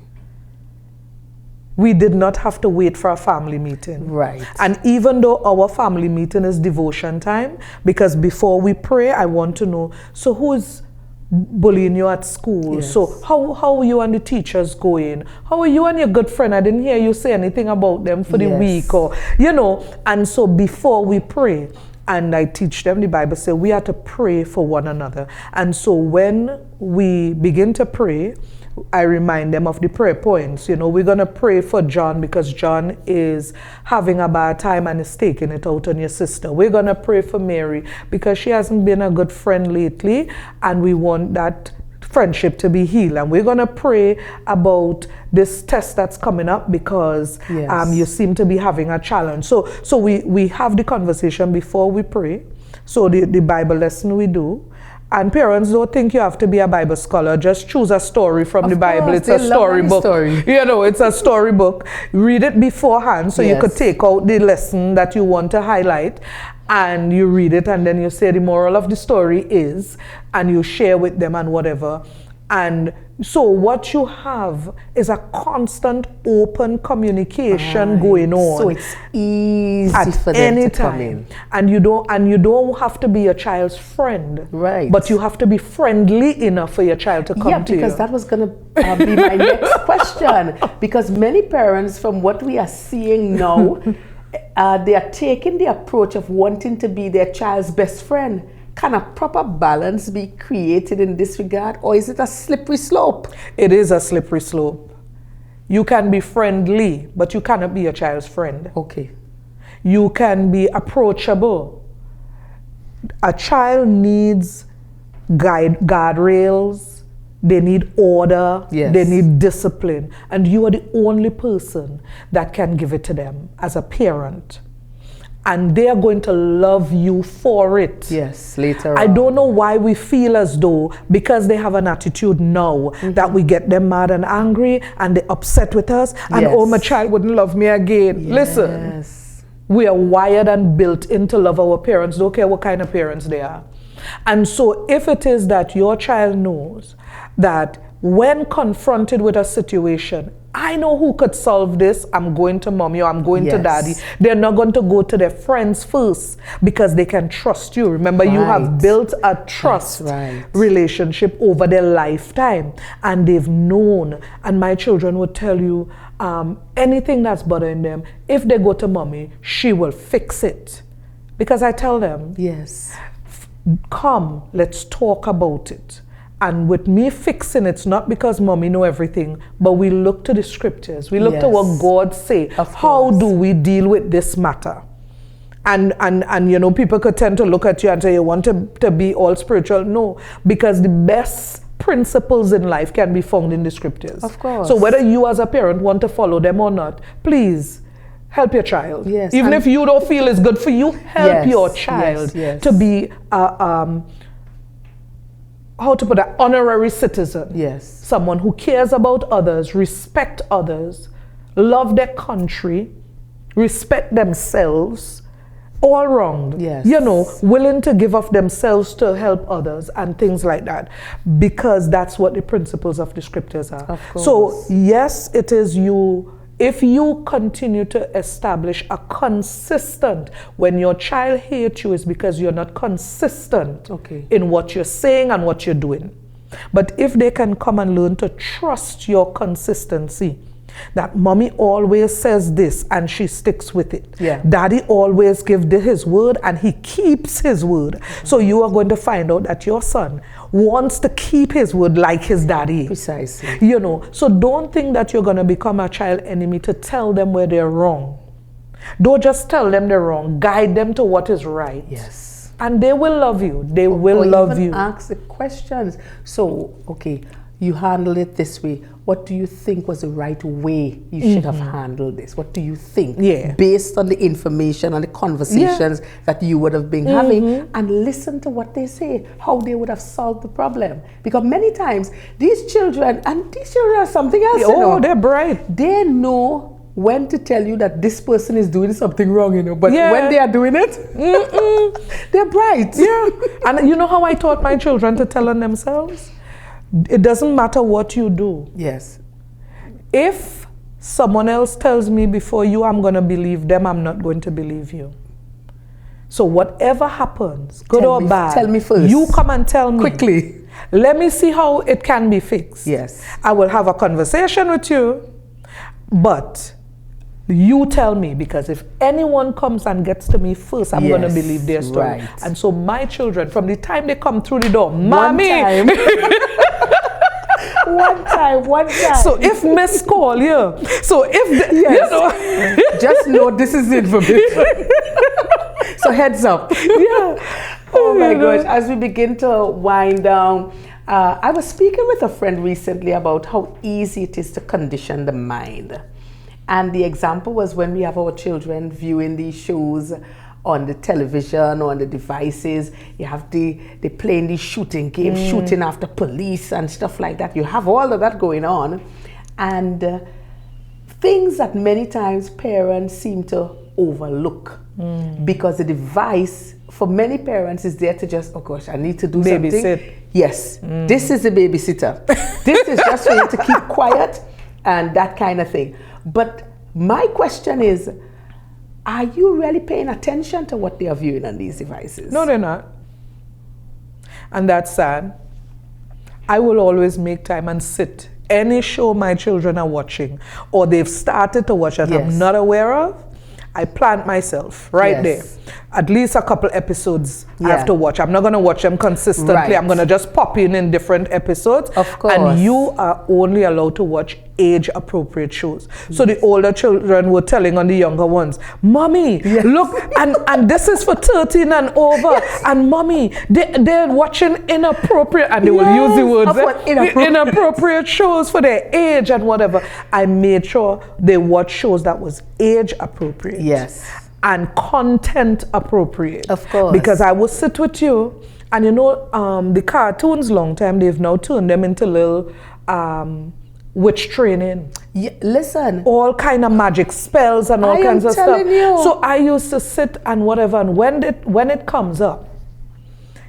We did not have to wait for a family meeting. Right. And even though our family meeting is devotion time, because before we pray, I want to know, so who is bullying you at school? Yes. So how are you and the teachers going? How are you and your good friend? I didn't hear you say anything about them for the week, or, and so before we pray, and I teach them the Bible says we have to pray for one another. And so when we begin to pray, I remind them of the prayer points. We're going to pray for John because John is having a bad time and is taking it out on your sister. We're going to pray for Mary because she hasn't been a good friend lately, and we want that friendship to be healed. And we're going to pray about this test that's coming up because you seem to be having a challenge. So we have the conversation before we pray. So the Bible lesson we do. And parents, don't think you have to be a Bible scholar. Just choose a story from the Bible. It's a storybook. It's a storybook. Read it beforehand so you could take out the lesson that you want to highlight, and you read it, and then you say the moral of the story is, and you share with them and whatever. And so what you have is a constant open communication going on. So it's easy for them to come in. And you don't have to be your child's friend. Right. But you have to be friendly enough for your child to come to you. Yeah, because that was going to be my next question. Because many parents, from what we are seeing now, they are taking the approach of wanting to be their child's best friend. Can a proper balance be created in this regard, or is it a slippery slope? It is a slippery slope. You can be friendly, but you cannot be your child's friend. Okay. You can be approachable. A child needs guardrails, They need order, Yes. they need discipline, and you are the only person that can give it to them as a parent. And they are going to love you for it. Yes, later I on. don't know why we feel as though because they have an attitude now that we get them mad and angry and they're upset with us and Yes. oh, my child wouldn't love me again. Listen, Yes. we are wired and built in to love our parents, don't care what kind of parents they are. And so if it is that your child knows that when confronted with a situation, I know who could solve this, I'm going to mommy or I'm going to Yes. daddy. They're not going to go to their friends first because they can trust you. Remember, you have Right. built a trust right. relationship over their lifetime and they've known. And my children would tell you anything that's bothering them, if they go to mommy, she will fix it. Because I tell them, Yes. come, let's talk about it. And with me fixing it's not because mommy know everything, but we look to the scriptures. We look to what Yes. God say. Of How course. do we deal with this matter? And you know, people could tend to look at you and say, you want to be all spiritual. No, because the best principles in life can be found in the scriptures. Of course. So whether you as a parent want to follow them or not, please help your child. Yes, Even and- if you don't feel it's good for you, help Yes, your yes, child yes. to be how to put an honorary citizen. Yes. Someone who cares about others, respect others, love their country, respect themselves, all round. Yes. You know, willing to give of themselves to help others and things like that. Because that's what the principles of the scriptures are. Of course. So yes, it is you. If you continue to establish a consistent, when your child hates you, is because you're not consistent Okay. in what you're saying and what you're doing. But if they can come and learn to trust your consistency, that mommy always says this and she sticks with it. Yeah. Daddy always gives his word and he keeps his word. So you are going to find out that your son wants to keep his word like his daddy. Precisely. You know, so don't think that you're going to become a child enemy to tell them where they're wrong. Don't just tell them they're wrong. Guide them to what is right. Yes. And they will love you. They will Or love even you. ask the questions. So, okay, you handled it this way. What do you think was the right way you should have handled this? What do you think? Yeah. Based on the information and the conversations that you would have been having, and listen to what they say, how they would have solved the problem. Because many times these children are something else. you know. Oh, they're bright. They know when to tell you that this person is doing something wrong, you know. But Yeah. when they are doing it, they're bright. Yeah. And you know how I taught my children to tell on themselves? It doesn't matter what you do. Yes. If someone else tells me before you, I'm going to believe them, I'm not going to believe you. So whatever happens, good Tell or me- bad, tell me first. you come and tell me. Quickly. Let me see how it can be fixed. Yes. I will have a conversation with you, but you tell me, because if anyone comes and gets to me first, I'm going to Yes, believe their story. right. And so my children, from the time they come through the door, One mommy. time. one time. So if miss call, yeah. So if the, Yes. you know, Just know this is information. So heads up. yeah. Oh my You know. gosh. As we begin to wind down, I was speaking with a friend recently about how easy it is to condition the mind. And the example was when we have our children viewing these shows on the television or on the devices. You have they playing these shooting games, shooting after police and stuff like that. You have all of that going on. And things that many times parents seem to overlook because the device for many parents is there to just, oh gosh, I need to do something. Babysit. Yes, this is a babysitter. This is just for you to keep quiet and that kind of thing. But my question is, are you really paying attention to what they are viewing on these devices? No, they're not. And that's sad. I will always make time and sit. Any show my children are watching or they've started to watch that Yes. I'm not aware of, I plant myself right Yes. there. At least a couple episodes I Yeah. have to watch. I'm not going to watch them consistently. Right. I'm going to just pop in different episodes. Of course. And you are only allowed to watch age appropriate shows. So the older children were telling on the younger ones, Mommy, look, and this is for 13 and over, and Mommy, they're watching inappropriate, and they will use the words, inappropriate shows for their age and whatever. I made sure they watch shows that was age appropriate. Yes. And content appropriate. Of course. Because I will sit with you, and you know, the cartoons long time, they've now turned them into little witch training. Yeah, listen. All kind of magic spells and all kinds of stuff. You. So I used to sit and whatever, and when it comes up,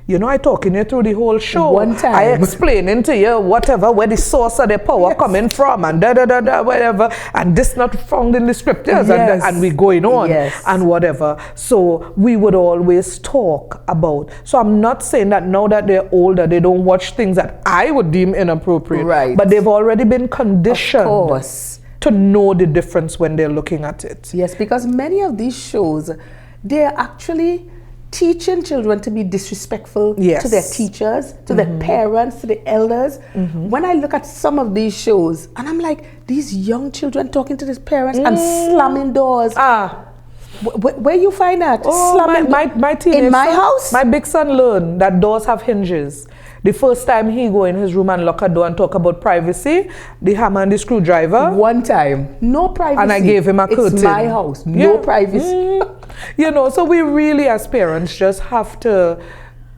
you know, I talking you through the whole show. One time. I explaining to you whatever, where the source of the power coming from, and whatever, and this not found in the scriptures, and we going on, and whatever. So we would always talk about. So I'm not saying that now that they're older, they don't watch things that I would deem inappropriate. Right. But they've already been conditioned. Of course. To know the difference when they're looking at it. Yes, because many of these shows, they're actually teaching children to be disrespectful to their teachers, to their parents, to the elders. When I look at some of these shows, and I'm like, these young children talking to their parents and slamming doors. Where you find that? Oh, my teenage in my son, house? My big son learned that doors have hinges. The first time he go in his room and lock a door and talk about privacy, the hammer and the screwdriver. One time, no privacy. And I gave him a curtain. It's my house, no privacy. You know, so we really as parents just have to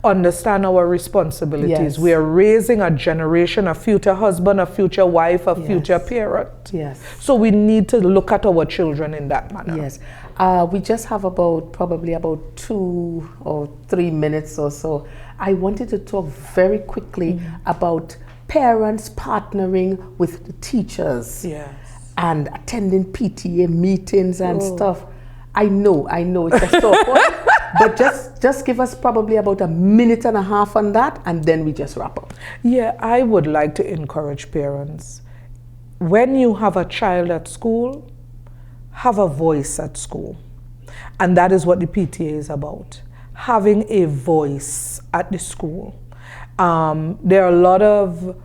understand our responsibilities. Yes. We are raising a generation, a future husband, a future wife, a future parent. Yes. So we need to look at our children in that manner. Yes. We just have probably about 2 or 3 minutes or so. I wanted to talk very quickly about parents partnering with the teachers and attending PTA meetings and stuff. I know it's a sore point, but just give us probably about 1.5 minutes on that, and then we just wrap up. Yeah, I would like to encourage parents. When you have a child at school, have a voice at school. And that is what the PTA is about, having a voice at the school. There are a lot of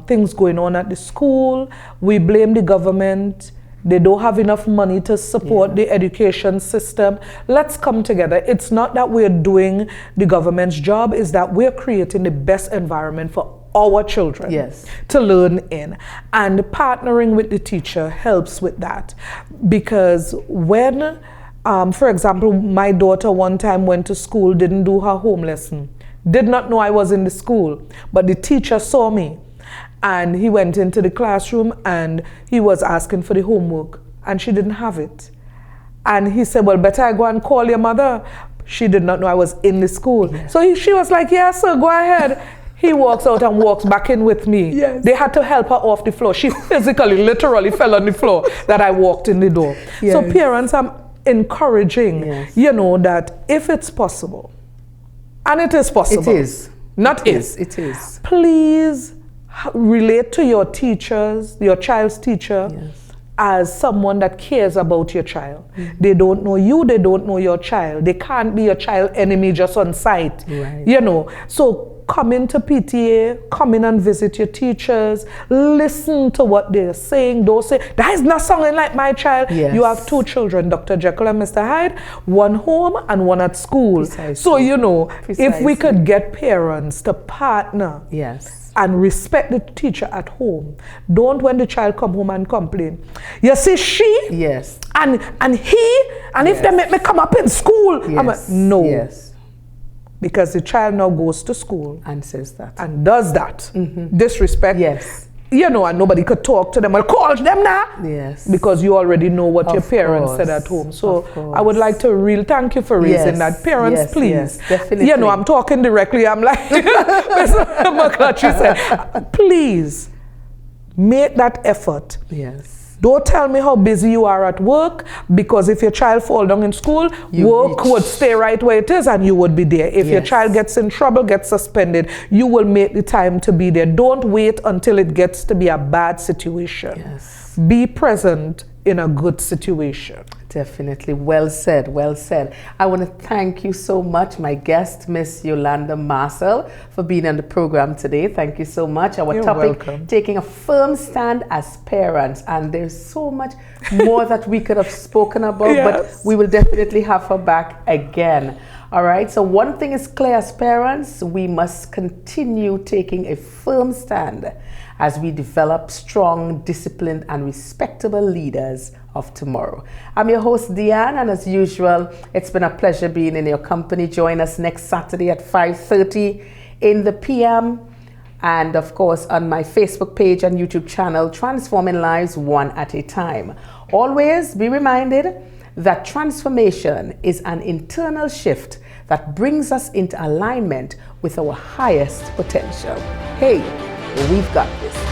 things going on at the school. We blame the government. They don't have enough money to support the education system. Let's come together. It's not that we're doing the government's job, it's that we're creating the best environment for our children to learn in. And partnering with the teacher helps with that. Because when, for example, my daughter one time went to school, didn't do her home lesson, did not know I was in the school, but the teacher saw me. And he went into the classroom and he was asking for the homework and she didn't have it. And he said, well, better I go and call your mother. She did not know I was in the school. So she was like, yes, sir, go ahead. He walks out and walks back in with me. They had to help her off the floor. She physically, literally fell on the floor that I walked in the door. So parents, I'm encouraging, you know, that if it's possible, and it is possible. It is. Not if. It is. Please relate to your teachers, your child's teacher, as someone that cares about your child. They don't know you, they don't know your child. They can't be your child enemy just on sight. You know, so come into PTA, come in and visit your teachers, listen to what they're saying. Don't say, that is not sounding like my child. You have 2 children, Dr. Jekyll and Mr. Hyde, one home and one at school. So, you know, if we could get parents to partner and respect the teacher at home. Don't when the child come home and complain. You see, she and he, and if they make me come up in school, I'm like, no. Because the child now goes to school and says that and does that. Disrespect. You know, and nobody could talk to them or call them now. Because you already know what your parents said at home. So I would like to thank you for raising that. Parents, please. Definitely. You know, I'm talking directly. I'm like, Mr. McClatchy said, please make that effort. Don't tell me how busy you are at work, because if your child fall down in school, work would stay right where it is and you would be there. If your child gets in trouble, gets suspended, you will make the time to be there. Don't wait until it gets to be a bad situation. Be present in a good situation. Definitely. Well said. Well said. I want to thank you so much, my guest, Miss Yolanda Marcel, for being on the program today. Thank you so much. Our You're topic, welcome. taking a firm stand as parents. And there's so much more that we could have spoken about, Yes. but we will definitely have her back again. All right. So one thing is clear as parents, we must continue taking a firm stand as we develop strong, disciplined, and respectable leaders of tomorrow. I'm your host, Deanne, and as usual, it's been a pleasure being in your company. Join us next Saturday at 5:30 in the PM, and of course on my Facebook page and YouTube channel, Transforming Lives One at a Time. Always be reminded that transformation is an internal shift that brings us into alignment with our highest potential. Hey, we've got this.